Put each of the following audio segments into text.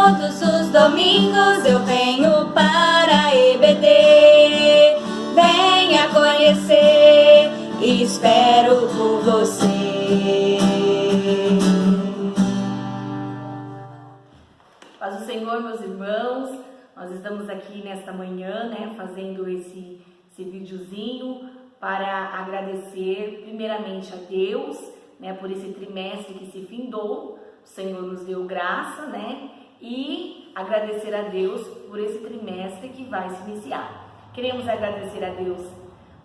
Todos os domingos eu venho para EBD. Venha conhecer, espero por você. Paz do Senhor, meus irmãos, nós estamos aqui nesta manhã, fazendo esse videozinho para agradecer primeiramente a Deus, por esse trimestre que se findou. O Senhor nos deu graça, e agradecer a Deus por esse trimestre que vai se iniciar. Queremos agradecer a Deus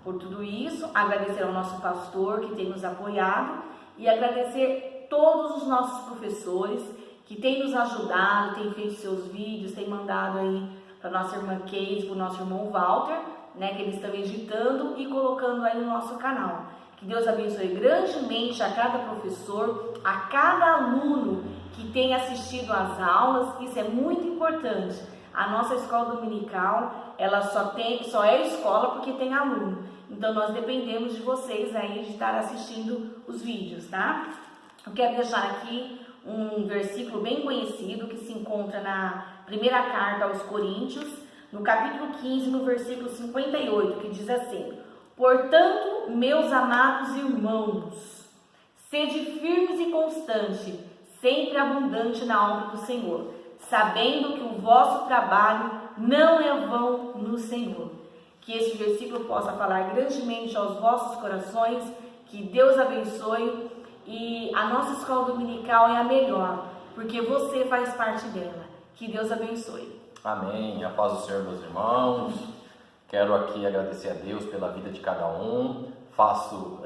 por tudo isso, agradecer ao nosso pastor que tem nos apoiado e agradecer todos os nossos professores que têm nos ajudado, têm feito seus vídeos, têm mandado aí para nossa irmã Keis, para o nosso irmão Walter, que eles estão editando e colocando aí no nosso canal. Que Deus abençoe grandemente a cada professor, a cada aluno que tem assistido às aulas. Isso é muito importante. A nossa escola dominical, ela só é escola porque tem aluno. Então nós dependemos de vocês aí de estar assistindo os vídeos, tá? Eu quero deixar aqui um versículo bem conhecido que se encontra na primeira carta aos Coríntios, no capítulo 15, no versículo 58, que diz assim: portanto, meus amados irmãos, sede firmes e constantes, sempre abundante na obra do Senhor, sabendo que o vosso trabalho não é vão no Senhor. Que esse versículo possa falar grandemente aos vossos corações, que Deus abençoe. E a nossa escola dominical é a melhor, porque você faz parte dela. Que Deus abençoe. Amém. A paz do Senhor, meus irmãos. Quero aqui agradecer a Deus pela vida de cada um. Faço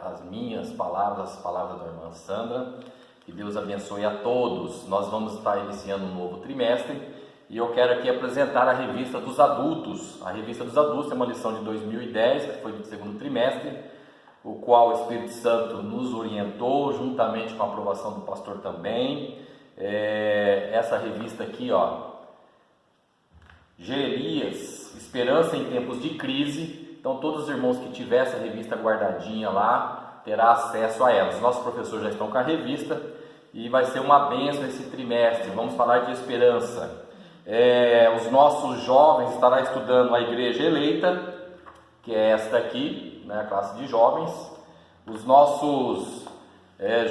as minhas palavras, as palavras da irmã Sandra. Que Deus abençoe a todos. Nós vamos estar iniciando um novo trimestre e eu quero aqui apresentar a Revista dos Adultos. A Revista dos Adultos é uma lição de 2010, que foi do segundo trimestre, o qual o Espírito Santo nos orientou, juntamente com a aprovação do pastor também. Essa revista aqui, Jeremias, Esperança em Tempos de Crise. Então todos os irmãos que tiver essa revista guardadinha lá, terá acesso a ela. Os nossos professores já estão com a revista e vai ser uma bênção esse trimestre. Vamos falar de esperança. Os nossos jovens estarão estudando a Igreja Eleita, que é esta aqui, a classe de jovens. Os nossos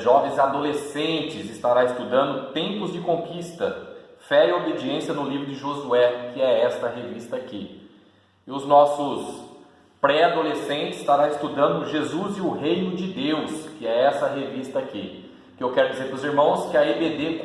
jovens adolescentes estarão estudando Tempos de Conquista, Fé e Obediência no livro de Josué, que é esta revista aqui. E os nossos pré-adolescentes estarão estudando Jesus e o Reino de Deus, que é essa revista aqui. Que eu quero dizer para os irmãos que a EBD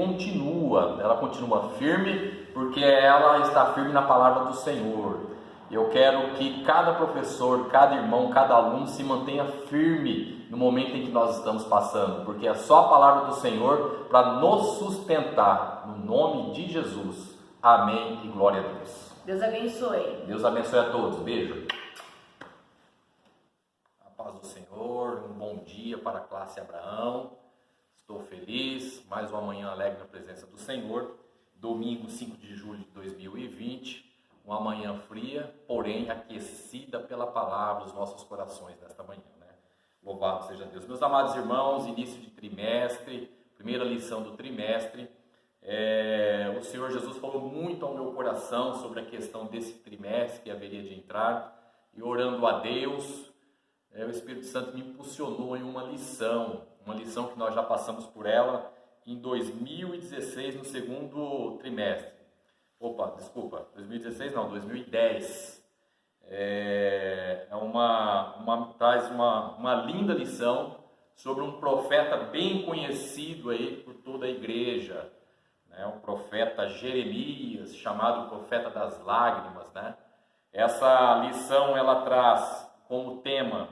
ela continua firme, porque ela está firme na palavra do Senhor. Eu quero que cada professor, cada irmão, cada aluno se mantenha firme no momento em que nós estamos passando, porque é só a palavra do Senhor para nos sustentar, no nome de Jesus. Amém e glória a Deus. Deus abençoe. Deus abençoe a todos. Beijo. A paz do Senhor, um bom dia para a classe Abraão. Estou feliz, mais uma manhã alegre na presença do Senhor. Domingo 5 de julho de 2020. Uma manhã fria, porém aquecida pela palavra dos nossos corações nesta manhã, Louvado seja Deus. Meus amados irmãos, início de trimestre, primeira lição do trimestre. O Senhor Jesus falou muito ao meu coração sobre a questão desse trimestre que haveria de entrar. E orando a Deus, o Espírito Santo me impulsionou em uma lição que nós já passamos por ela em 2016, no segundo trimestre. 2010. Traz uma linda lição sobre um profeta bem conhecido aí por toda a igreja, o profeta Jeremias, chamado profeta das lágrimas, Essa lição ela traz como tema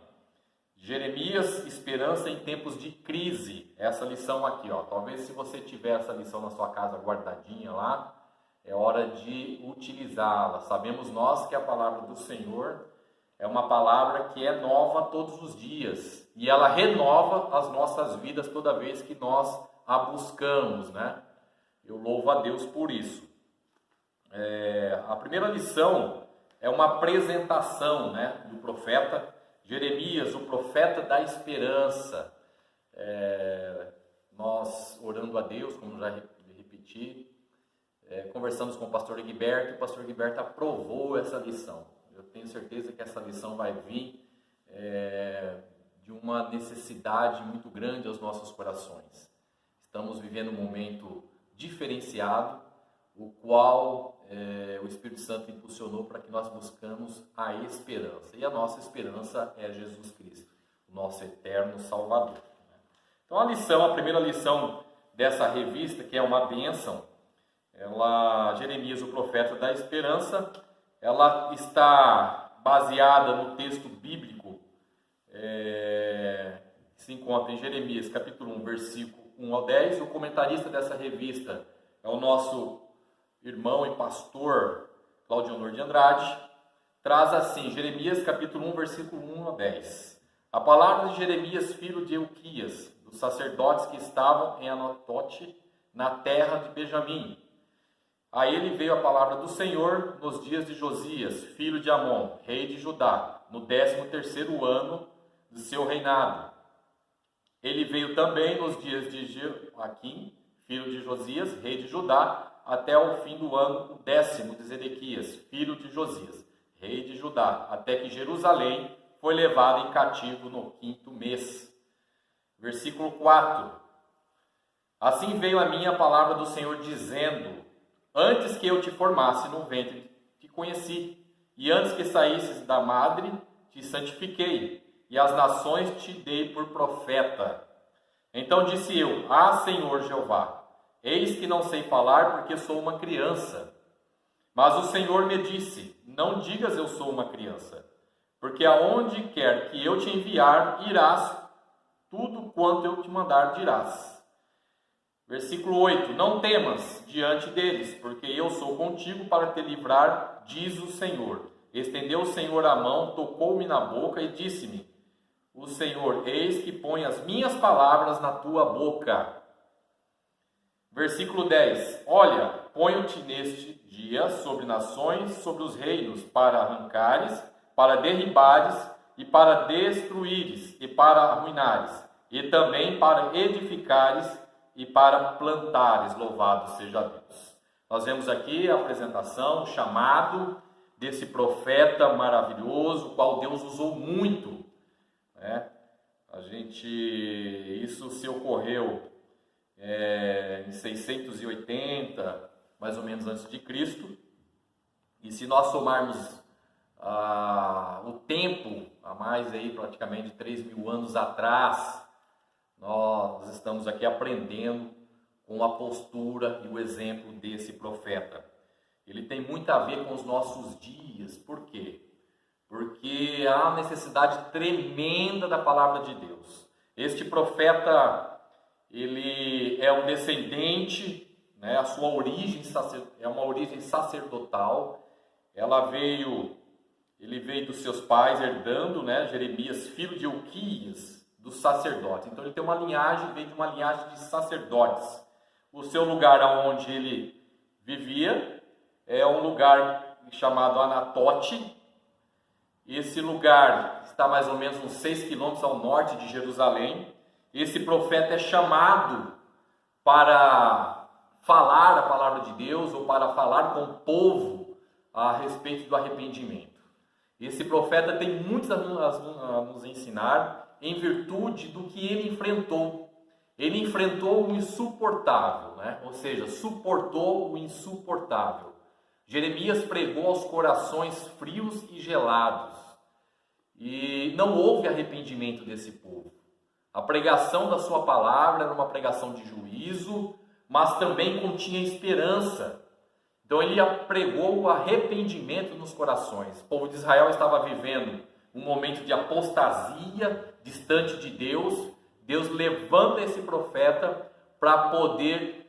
Jeremias, esperança em tempos de crise. Essa lição aqui, talvez se você tiver essa lição na sua casa guardadinha lá, é hora de utilizá-la. Sabemos nós que a palavra do Senhor é uma palavra que é nova todos os dias. E ela renova as nossas vidas toda vez que nós a buscamos, Eu louvo a Deus por isso. A primeira lição é uma apresentação, do profeta Jeremias, o profeta da esperança. Nós orando a Deus, como já repeti, conversamos com o pastor Egberto, e o pastor Egberto aprovou essa lição. Eu tenho certeza que essa lição vai vir de uma necessidade muito grande aos nossos corações. Estamos vivendo um momento diferenciado, o qual o Espírito Santo impulsionou para que nós buscamos a esperança. E a nossa esperança é Jesus Cristo, o nosso eterno Salvador. Então a primeira lição dessa revista, que é uma bênção, Jeremias, o profeta da esperança, ela está baseada no texto bíblico que se encontra em Jeremias, capítulo 1, versículo 1 ao 10. O comentarista dessa revista é o nosso irmão e pastor Claudionor de Andrade. Traz assim, Jeremias, capítulo 1, versículo 1 ao 10. A palavra de Jeremias, filho de Euquias, dos sacerdotes que estavam em Anatote, na terra de Benjamim. A ele veio a palavra do Senhor nos dias de Josias, filho de Amon, rei de Judá, no 13º ano de seu reinado. Ele veio também nos dias de Joaquim, filho de Josias, rei de Judá, até o fim do ano 10º de Zedequias, filho de Josias, rei de Judá, até que Jerusalém foi levada em cativo no 5º mês. Versículo 4. Assim veio a mim a palavra do Senhor, dizendo: antes que eu te formasse no ventre, te conheci, e antes que saísses da madre, te santifiquei, e as nações te dei por profeta. Então disse eu: Senhor Jeová, eis que não sei falar, porque sou uma criança. Mas o Senhor me disse: não digas eu sou uma criança, porque aonde quer que eu te enviar, irás, tudo quanto eu te mandar dirás. Versículo 8. Não temas diante deles, porque eu sou contigo para te livrar, diz o Senhor. Estendeu o Senhor a mão, tocou-me na boca e disse-me: o Senhor, eis que põe as minhas palavras na tua boca. Versículo 10. Olha, ponho-te neste dia sobre nações, sobre os reinos, para arrancares, para derribares, e para destruíres, e para arruinares, e também para edificares, e para plantares. Louvado seja Deus. Nós vemos aqui a apresentação, o chamado desse profeta maravilhoso, o qual Deus usou muito, né? Isso se ocorreu em 680, mais ou menos antes de Cristo, e se nós somarmos o tempo, a mais aí praticamente 3.000 anos atrás, nós estamos aqui aprendendo com a postura e o exemplo desse profeta. Ele tem muito a ver com os nossos dias. Por quê? Porque há necessidade tremenda da palavra de Deus. Este profeta, ele é um descendente, né? A sua origem é uma origem sacerdotal. Ele veio dos seus pais herdando, né? Jeremias, filho de Euquias, dos sacerdotes. Então ele tem uma linhagem, veio de uma linhagem de sacerdotes. O seu lugar onde ele vivia é um lugar chamado Anatote. Esse lugar está mais ou menos uns 6 quilômetros ao norte de Jerusalém. Esse profeta é chamado para falar a palavra de Deus, ou para falar com o povo a respeito do arrependimento. Esse profeta tem muito a nos ensinar, em virtude do que ele enfrentou. Ele enfrentou o insuportável, né? Ou seja, suportou o insuportável. Jeremias pregou aos corações frios e gelados, e não houve arrependimento desse povo. A pregação da sua palavra era uma pregação de juízo, mas também continha esperança. Então ele pregou o arrependimento nos corações. O povo de Israel estava vivendo um momento de apostasia, distante de Deus. Deus levanta esse profeta para poder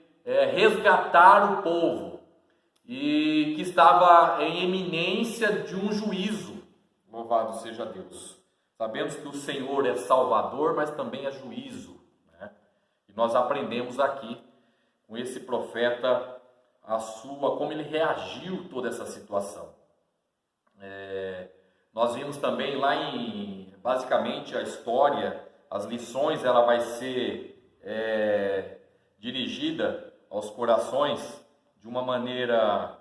resgatar o povo, e que estava em eminência de um juízo. Louvado seja Deus. Sabemos que o Senhor é Salvador, mas também é juízo, né? E nós aprendemos aqui com esse profeta como ele reagiu toda essa situação. Nós vimos também lá basicamente a história, as lições, ela vai ser dirigida aos corações de uma maneira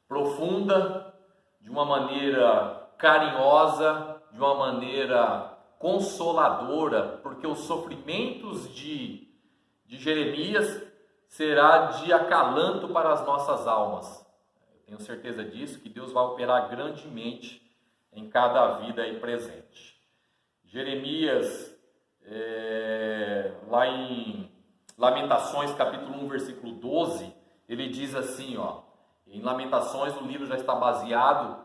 profunda, de uma maneira carinhosa, de uma maneira consoladora, porque os sofrimentos de Jeremias será de acalanto para as nossas almas. Eu tenho certeza disso, que Deus vai operar grandemente em cada vida aí presente. Jeremias, lá em Lamentações, capítulo 1, versículo 12, ele diz assim, em Lamentações o livro já está baseado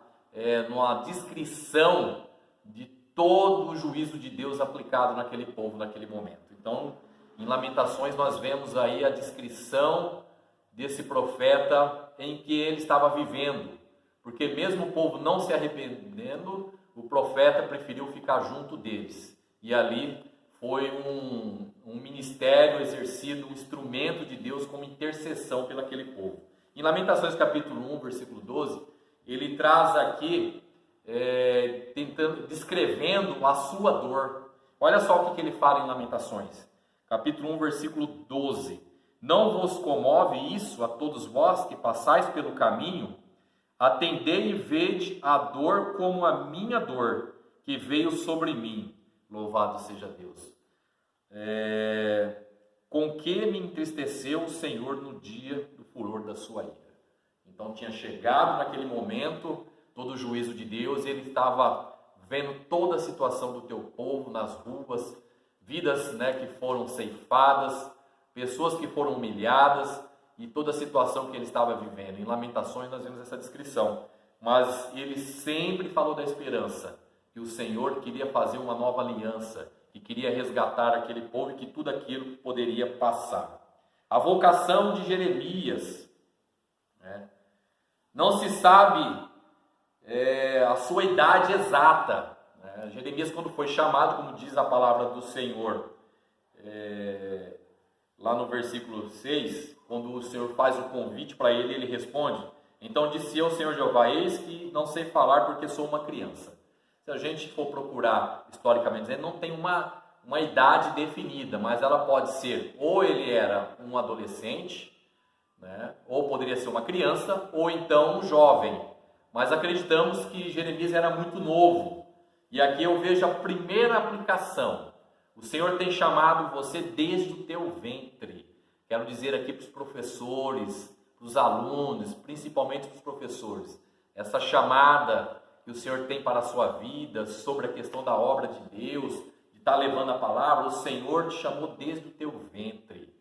numa descrição de todo o juízo de Deus aplicado naquele povo, naquele momento. Então, em Lamentações nós vemos aí a descrição desse profeta em que ele estava vivendo, porque mesmo o povo não se arrependendo, o profeta preferiu ficar junto deles, e ali foi um ministério exercido, um instrumento de Deus como intercessão pelo aquele povo. Em Lamentações capítulo 1, versículo 12, ele traz aqui, descrevendo a sua dor. Olha só o que ele fala em Lamentações, capítulo 1, versículo 12. Não vos comove isso a todos vós que passais pelo caminho? Atendei e vede a dor como a minha dor, que veio sobre mim. Louvado seja Deus. Com que me entristeceu o Senhor no dia do furor da sua ira. Então tinha chegado naquele momento todo o juízo de Deus, e ele estava vendo toda a situação do teu povo nas ruas, vidas que foram ceifadas, pessoas que foram humilhadas, e toda a situação que ele estava vivendo. Em Lamentações nós vemos essa descrição, mas ele sempre falou da esperança, que o Senhor queria fazer uma nova aliança, que queria resgatar aquele povo e que tudo aquilo poderia passar. A vocação de Jeremias, não se sabe a sua idade exata. Jeremias, quando foi chamado, como diz a palavra do Senhor, lá no versículo 6, quando o Senhor faz o convite para ele, ele responde: então disse eu, Senhor Jeová, eis que não sei falar porque sou uma criança. Se a gente for procurar historicamente, ele não tem uma idade definida, mas ela pode ser, ou ele era um adolescente, ou poderia ser uma criança, ou então um jovem. Mas acreditamos que Jeremias era muito novo. E aqui eu vejo a primeira aplicação. O Senhor tem chamado você desde o teu ventre. Quero dizer aqui para os professores, para os alunos, principalmente para os professores, essa chamada que o Senhor tem para a sua vida, sobre a questão da obra de Deus, de estar levando a palavra, o Senhor te chamou desde o teu ventre.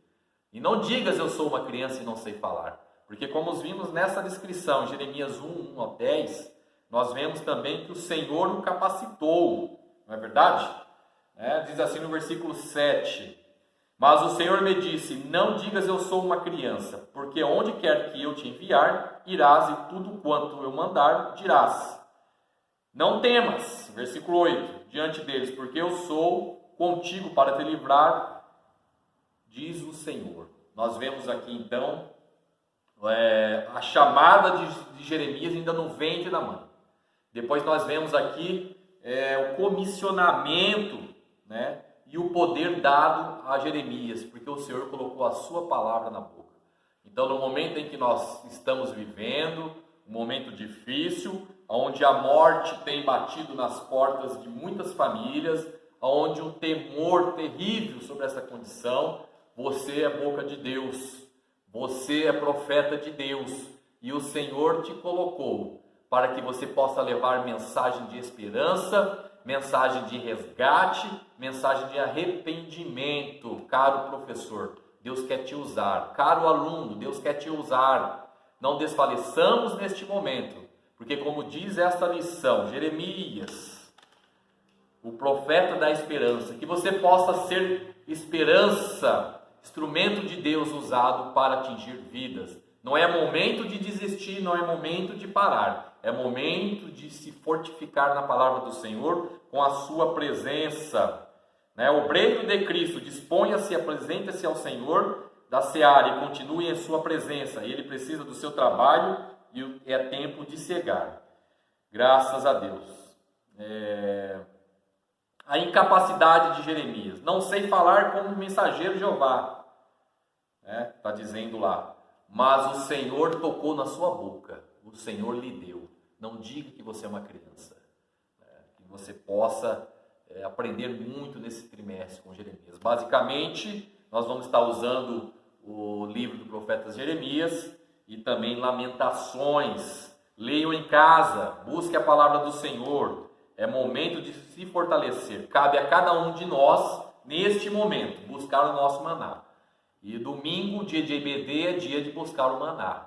E não digas eu sou uma criança e não sei falar, porque como vimos nessa descrição, Jeremias 1, 1 a 10, nós vemos também que o Senhor o capacitou, não é verdade? Diz assim no versículo 7, mas o Senhor me disse, não digas eu sou uma criança, porque onde quer que eu te enviar, irás e tudo quanto eu mandar, dirás. Não temas, versículo 8, diante deles, porque eu sou contigo para te livrar, diz o Senhor. Nós vemos aqui então a chamada de Jeremias ainda no ventre da mãe. Depois nós vemos aqui o comissionamento, e o poder dado a Jeremias, porque o Senhor colocou a sua palavra na boca. Então no momento em que nós estamos vivendo, um momento difícil, onde a morte tem batido nas portas de muitas famílias, onde um temor terrível sobre essa condição, você é boca de Deus, você é profeta de Deus, e o Senhor te colocou para que você possa levar mensagem de esperança, mensagem de resgate, mensagem de arrependimento. Caro professor, Deus quer te usar. Caro aluno, Deus quer te usar. Não desfaleçamos neste momento, porque como diz esta lição, Jeremias, o profeta da esperança, que você possa ser esperança, instrumento de Deus usado para atingir vidas. Não é momento de desistir, não é momento de parar. É momento de se fortificar na palavra do Senhor com a sua presença. Obreiro de Cristo, disponha-se, apresente-se ao Senhor da seara e continue em sua presença. Ele precisa do seu trabalho e é tempo de cegar. Graças a Deus. A incapacidade de Jeremias. Não sei falar como mensageiro de Jeová. né? Está dizendo lá, mas o Senhor tocou na sua boca, o Senhor lhe deu. Não diga que você é uma criança, né? Que você possa aprender muito nesse trimestre com Jeremias. Basicamente, nós vamos estar usando o livro do profeta Jeremias e também Lamentações. Leiam em casa, busque a palavra do Senhor. É momento de se fortalecer. Cabe a cada um de nós, neste momento, buscar o nosso maná. E domingo, dia de EBD, é dia de buscar o maná,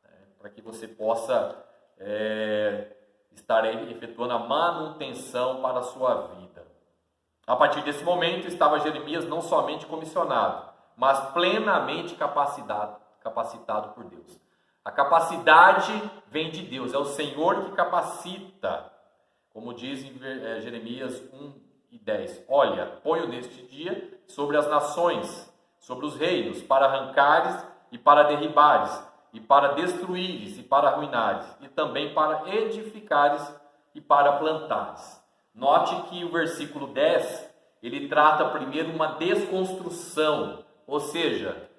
né? Para que você possa estar aí efetuando a manutenção para a sua vida. A partir desse momento, estava Jeremias não somente comissionado, mas plenamente capacitado por Deus. A capacidade vem de Deus, é o Senhor que capacita. Como diz em Jeremias 1:10, olha, ponho neste dia sobre as nações, sobre os reinos, para arrancares e para derribares, e para destruíres e para arruinares, e também para edificares e para plantares. Note que o versículo 10, ele trata primeiro uma desconstrução, ou seja,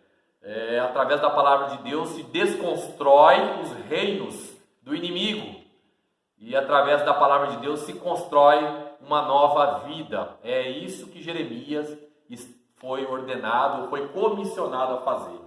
através da palavra de Deus se desconstrói os reinos do inimigo, e através da palavra de Deus se constrói uma nova vida. É isso que Jeremias foi ordenado, foi comissionado a fazer.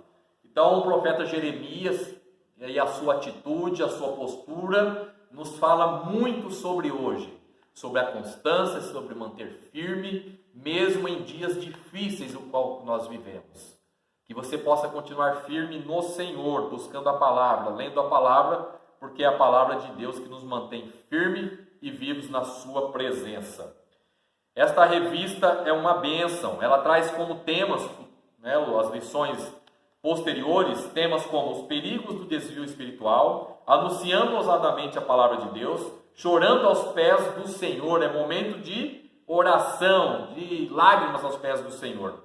Então o profeta Jeremias e a sua atitude, a sua postura, nos fala muito sobre hoje, sobre a constância, sobre manter firme, mesmo em dias difíceis o qual nós vivemos. Que você possa continuar firme no Senhor, buscando a palavra, lendo a palavra, porque é a palavra de Deus que nos mantém firme e vivos na sua presença. Esta revista é uma bênção, ela traz como temas, né, as lições posteriores, temas como os perigos do desvio espiritual, anunciando ousadamente a palavra de Deus, chorando aos pés do Senhor, é momento de oração, de lágrimas aos pés do Senhor.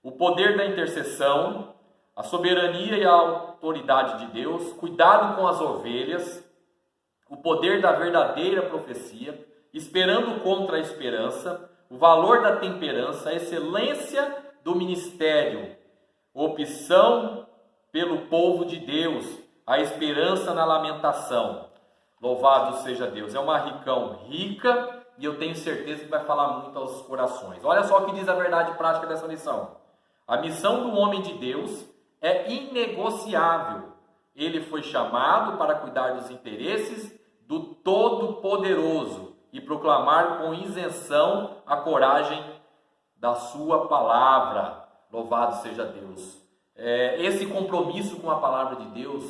O poder da intercessão, a soberania e a autoridade de Deus, cuidado com as ovelhas, o poder da verdadeira profecia, esperando contra a esperança, o valor da temperança, a excelência do ministério, opção pelo povo de Deus, a esperança na lamentação. Louvado seja Deus. É uma ricão rica e eu tenho certeza que vai falar muito aos corações. Olha só o que diz a verdade prática dessa lição. A missão do homem de Deus é inegociável. Ele foi chamado para cuidar dos interesses do Todo-Poderoso e proclamar com isenção a coragem da sua palavra. Louvado seja Deus. Esse compromisso com a palavra de Deus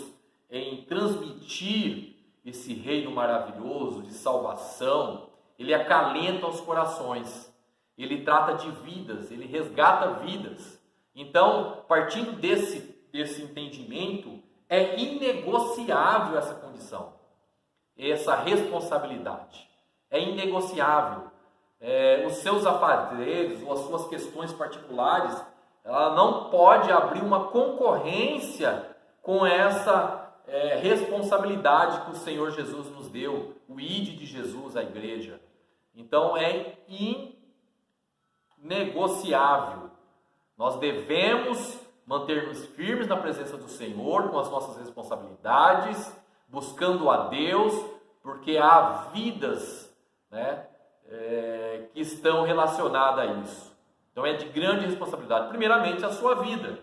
em transmitir esse reino maravilhoso de salvação, ele acalenta os corações, ele trata de vidas, ele resgata vidas. Então, partindo desse entendimento, é inegociável essa condição, essa responsabilidade. É inegociável. Os seus afazeres ou as suas questões particulares, ela não pode abrir uma concorrência com essa responsabilidade que o Senhor Jesus nos deu, o ide de Jesus à igreja. Então é inegociável. Nós devemos manter-nos firmes na presença do Senhor, com as nossas responsabilidades, buscando a Deus, porque há vidas, né, que estão relacionadas a isso. Então é de grande responsabilidade, primeiramente a sua vida.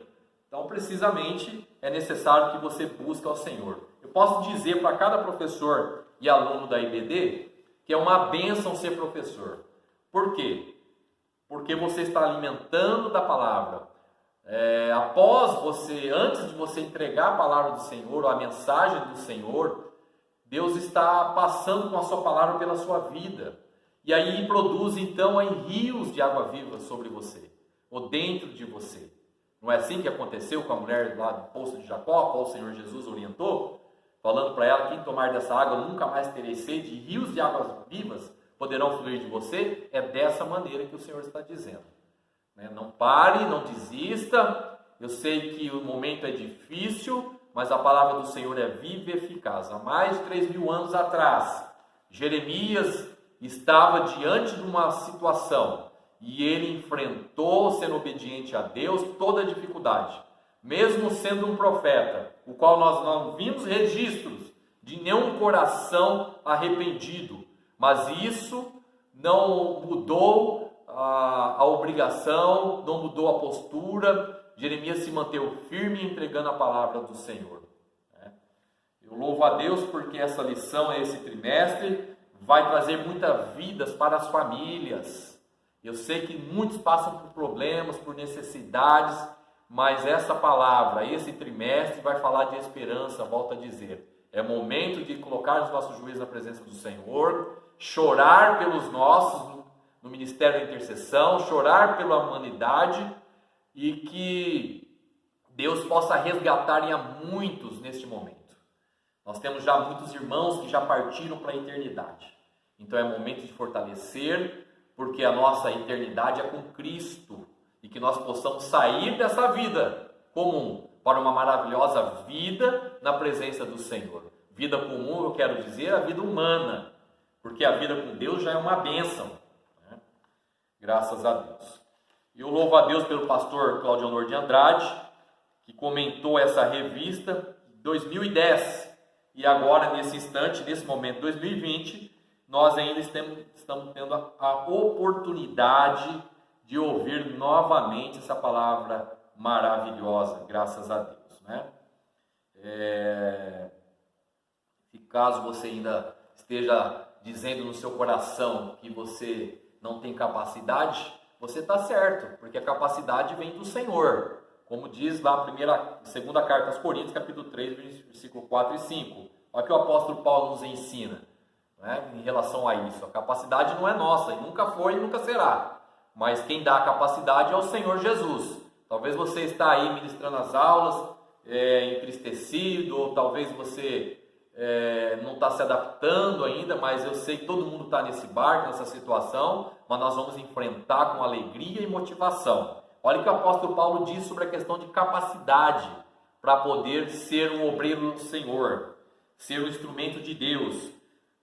Então precisamente é necessário que você busque ao Senhor. Eu posso dizer para cada professor e aluno da IBD que é uma bênção ser professor. Por quê? Porque você está alimentando da palavra. Antes de você entregar a palavra do Senhor, ou a mensagem do Senhor, Deus está passando com a sua palavra pela sua vida. E aí produz então aí rios de água viva sobre você, ou dentro de você. Não é assim que aconteceu com a mulher lá do poço de Jacó, qual o Senhor Jesus orientou? Falando para ela, quem tomar dessa água nunca mais terei sede, e rios de águas vivas poderão fluir de você. É dessa maneira que o Senhor está dizendo. Não pare, não desista. Eu sei que o momento é difícil, mas a palavra do Senhor é viva e eficaz. Há mais de 3.000 anos atrás, Jeremias estava diante de uma situação e ele enfrentou, sendo obediente a Deus, toda a dificuldade. mesmo sendo um profeta, o qual nós não vimos registros de nenhum coração arrependido, mas isso não mudou a obrigação, não mudou a postura. Jeremias se manteve firme entregando a palavra do Senhor. Eu louvo a Deus porque essa lição, esse trimestre, vai trazer muitas vidas para as famílias. Eu sei que muitos passam por problemas, por necessidades, mas essa palavra, esse trimestre vai falar de esperança, volto a dizer. É momento de colocar os nossos joelhos na presença do Senhor, chorar pelos nossos no ministério da intercessão, chorar pela humanidade e que Deus possa resgatar a muitos neste momento. Nós temos já muitos irmãos que já partiram para a eternidade. Então é momento de fortalecer, porque a nossa eternidade é com Cristo. E que nós possamos sair dessa vida comum para uma maravilhosa vida na presença do Senhor. Vida comum, eu quero dizer, a vida humana. Porque a vida com Deus já é uma bênção. Né? Graças a Deus. Eu louvo a Deus pelo pastor Cláudio Honor de Andrade, que comentou essa revista em 2010. E agora, nesse instante, nesse momento, 2020, nós ainda estamos tendo a oportunidade de ouvir novamente essa palavra maravilhosa, graças a Deus. Né? Se caso você ainda esteja dizendo no seu coração que você não tem capacidade, você está certo, porque a capacidade vem do Senhor. Como diz lá a segunda carta aos Coríntios, capítulo 3, versículo 4 e 5. Olha o que o apóstolo Paulo nos ensina, né, em relação a isso. A capacidade não é nossa, e nunca foi e nunca será. Mas quem dá a capacidade é o Senhor Jesus. Talvez você está aí ministrando as aulas, entristecido, ou talvez você não está se adaptando ainda, mas eu sei que todo mundo está nesse barco, nessa situação, mas nós vamos enfrentar com alegria e motivação. Olha o que o apóstolo Paulo diz sobre a questão de capacidade para poder ser um obreiro do Senhor, ser um instrumento de Deus.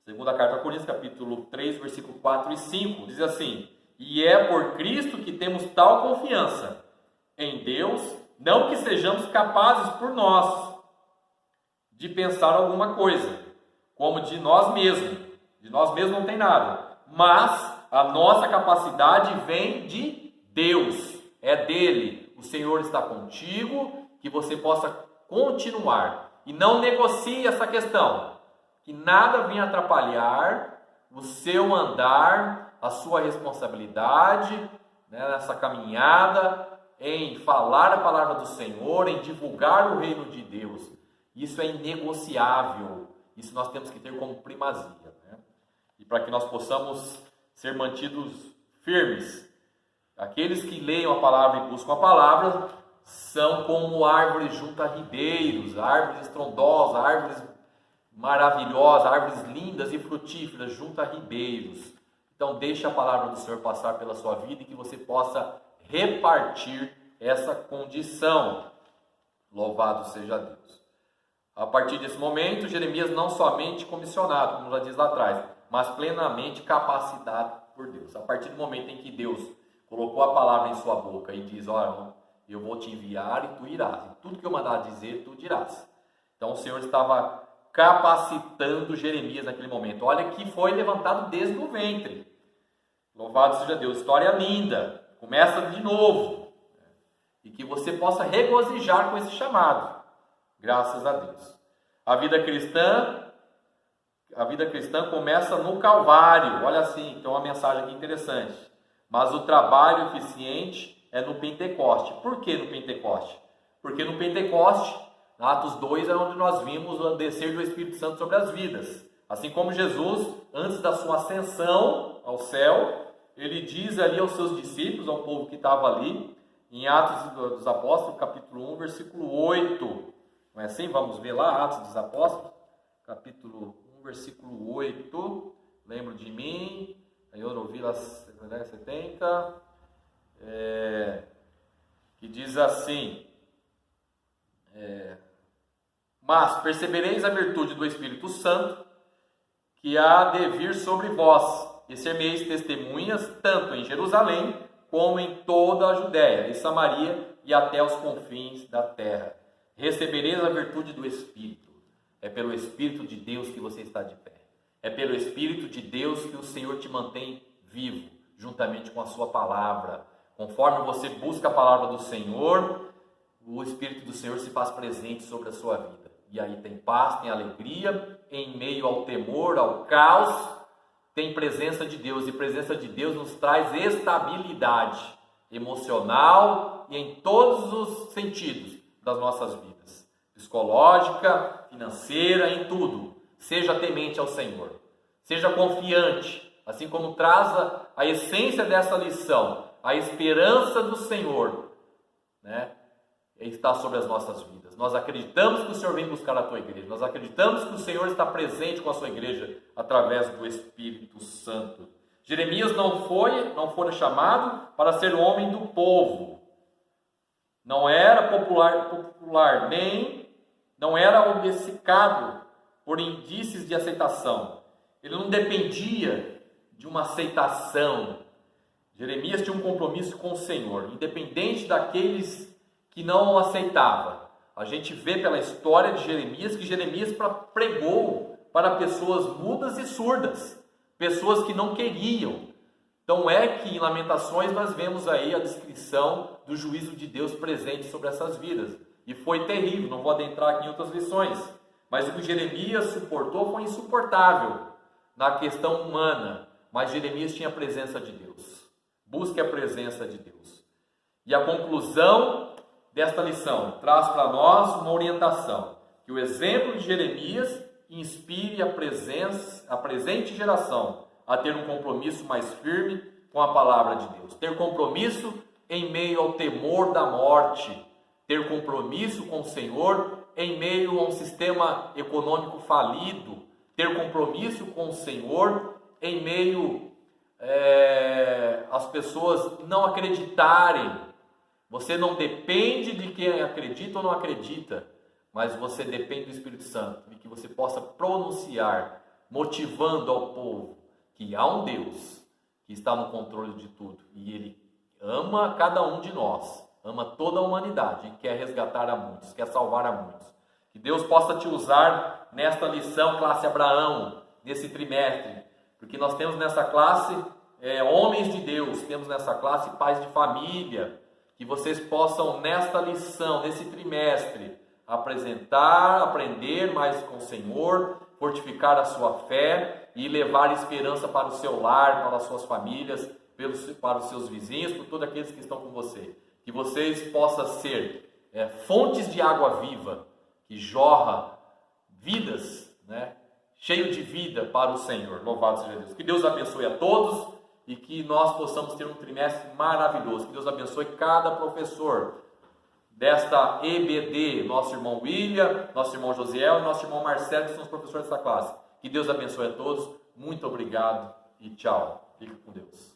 Segunda carta a Coríntios, capítulo 3, versículo 4 e 5, diz assim: e é por Cristo que temos tal confiança em Deus, não que sejamos capazes por nós de pensar alguma coisa, como de nós mesmos. De nós mesmos não tem nada, mas a nossa capacidade vem de Deus, é dele. O Senhor está contigo, que você possa continuar e não negocie essa questão, que nada venha atrapalhar o seu andar, a sua responsabilidade, né, nessa caminhada, em falar a palavra do Senhor, em divulgar o reino de Deus. Isso é inegociável, isso nós temos que ter como primazia, né? E para que nós possamos ser mantidos firmes, aqueles que leiam a palavra e buscam a palavra são como árvores junto a ribeiros, árvores estrondosas, árvores maravilhosas, árvores lindas e frutíferas junto a ribeiros. Então deixe a palavra do Senhor passar pela sua vida e que você possa repartir essa condição. Louvado seja Deus. A partir desse momento, Jeremias não somente comissionado, como já diz lá atrás, mas plenamente capacitado por Deus. A partir do momento em que Deus colocou a palavra em sua boca e diz: olha, eu vou te enviar e tu irás. E tudo que eu mandar dizer, tu dirás. Então o Senhor estava capacitando Jeremias naquele momento. Olha que foi levantado desde o ventre. Louvado seja Deus. História linda. Começa de novo. E que você possa regozijar com esse chamado. Graças a Deus. A vida cristã começa no Calvário. Olha assim, tem uma mensagem aqui interessante. Mas o trabalho eficiente é no Pentecoste. Por que no Pentecoste? Porque no Pentecoste, Atos 2 é onde nós vimos o descer do Espírito Santo sobre as vidas. Assim como Jesus, antes da sua ascensão ao céu, ele diz ali aos seus discípulos, ao povo que estava ali, em Atos dos Apóstolos, capítulo 1, versículo 8. Não é assim? Vamos ver lá, Atos dos Apóstolos, capítulo 1, versículo 8. Lembro de mim, eu ouvi lá 70, que diz assim: mas percebereis a virtude do Espírito Santo, que há de vir sobre vós, e ser-me-eis testemunhas, tanto em Jerusalém, como em toda a Judéia e Samaria, e até os confins da terra. Recebereis a virtude do Espírito. É pelo Espírito de Deus que você está de pé. É pelo Espírito de Deus que o Senhor te mantém vivo, juntamente com a sua palavra. Conforme você busca a palavra do Senhor, o Espírito do Senhor se faz presente sobre a sua vida. E aí tem paz, tem alegria, em meio ao temor, ao caos, tem presença de Deus. E presença de Deus nos traz estabilidade emocional e em todos os sentidos das nossas vidas. Psicológica, financeira, em tudo. Seja temente ao Senhor. Seja confiante, assim como traz a essência dessa lição, a esperança do Senhor, né? Está sobre as nossas vidas. Nós acreditamos que o Senhor vem buscar a tua igreja. Nós acreditamos que o Senhor está presente com a sua igreja através do Espírito Santo. Jeremias não foi chamado para ser homem do povo. Não era popular, nem não era obcecado por indícios de aceitação. Ele não dependia de uma aceitação. Jeremias tinha um compromisso com o Senhor, independente daqueles que não o aceitavam. A gente vê pela história de Jeremias que Jeremias pregou para pessoas mudas e surdas, pessoas que não queriam. Então é que em Lamentações nós vemos aí a descrição do juízo de Deus presente sobre essas vidas. E foi terrível, não vou adentrar aqui em outras lições. Mas o que Jeremias suportou foi insuportável na questão humana. Mas Jeremias tinha a presença de Deus. Busque a presença de Deus. E a conclusão desta lição traz para nós uma orientação. Que o exemplo de Jeremias inspire a presente geração a ter um compromisso mais firme com a palavra de Deus. Ter compromisso em meio ao temor da morte. Ter compromisso com o Senhor em meio a um sistema econômico falido. Ter compromisso com o Senhor em meio às pessoas não acreditarem. Você não depende de quem acredita ou não acredita, mas você depende do Espírito Santo, e que você possa pronunciar, motivando ao povo que há um Deus que está no controle de tudo, e Ele ama cada um de nós, ama toda a humanidade, e quer resgatar a muitos, quer salvar a muitos. Que Deus possa te usar nesta lição, classe Abraão, nesse trimestre, porque nós temos nessa classe homens de Deus, temos nessa classe pais de família. Que vocês possam nesta lição, nesse trimestre, aprender mais com o Senhor, fortificar a sua fé e levar esperança para o seu lar, para as suas famílias, para os seus vizinhos, por todos aqueles que estão com você. Que vocês possam ser fontes de água viva, que jorra vidas, né? Cheio de vida para o Senhor. Louvado seja Deus. Que Deus abençoe a todos e que nós possamos ter um trimestre maravilhoso. Que Deus abençoe cada professor desta EBD, nosso irmão William, nosso irmão Josiel e nosso irmão Marcelo, que são os professores dessa classe. Que Deus abençoe a todos. Muito obrigado e tchau. Fique com Deus.